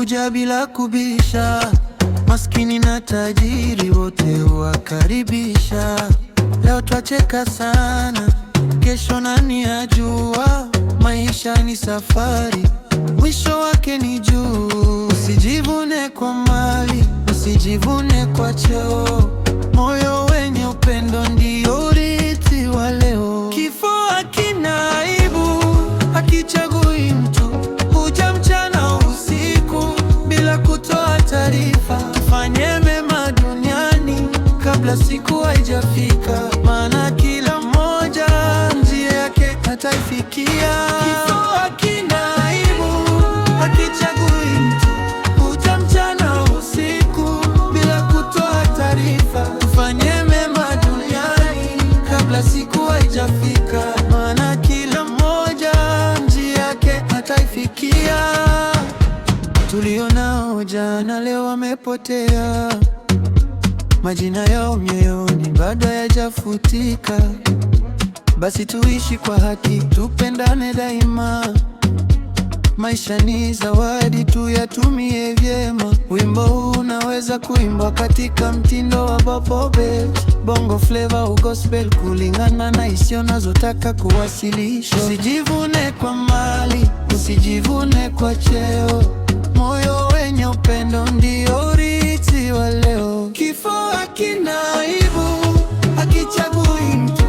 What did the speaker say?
huja bila kubisha, maskini na tajiri wote huwakaribisha. Leo twacheka sana, kesho nani ajua? Maisha ni safari, mwisho wake ni juu. Usijivune kwa mali, usijivune kwa cheo, moyo wenye upendo ndio urithi wa leo. Kifo hakina aibu, hakichagui mtu, huja mchana usiku bila kutoa taarifa. Tufanye mema duniani kabla siku haijafika, maana kila mmoja njia yake ataifikia. Kifo hakina aibu, hakichagui mtu, huja mchana usiku bila kutoa taarifa. Tufanye mema duniani kabla siku haijafika, maana kila mmoja njia yake ataifikia. Tulionao jana leo wamepotea, majina yao mioyoni bado hayajafutika. Basi tuishi kwa haki, tupendane daima. Maisha ni zawadi, tuyatumie vyema. Wimbo huu unaweza kuimbwa katika mtindo wa Bopobet, Bongo Flava au Gospel, kulingana na hisia unazotaka kuwasilisha. Usijivune kwa mali, usijivune kwa cheo, moyo wenye upendo ndio urithi wa leo. Kifo hakina aibu, hakichagui mtu,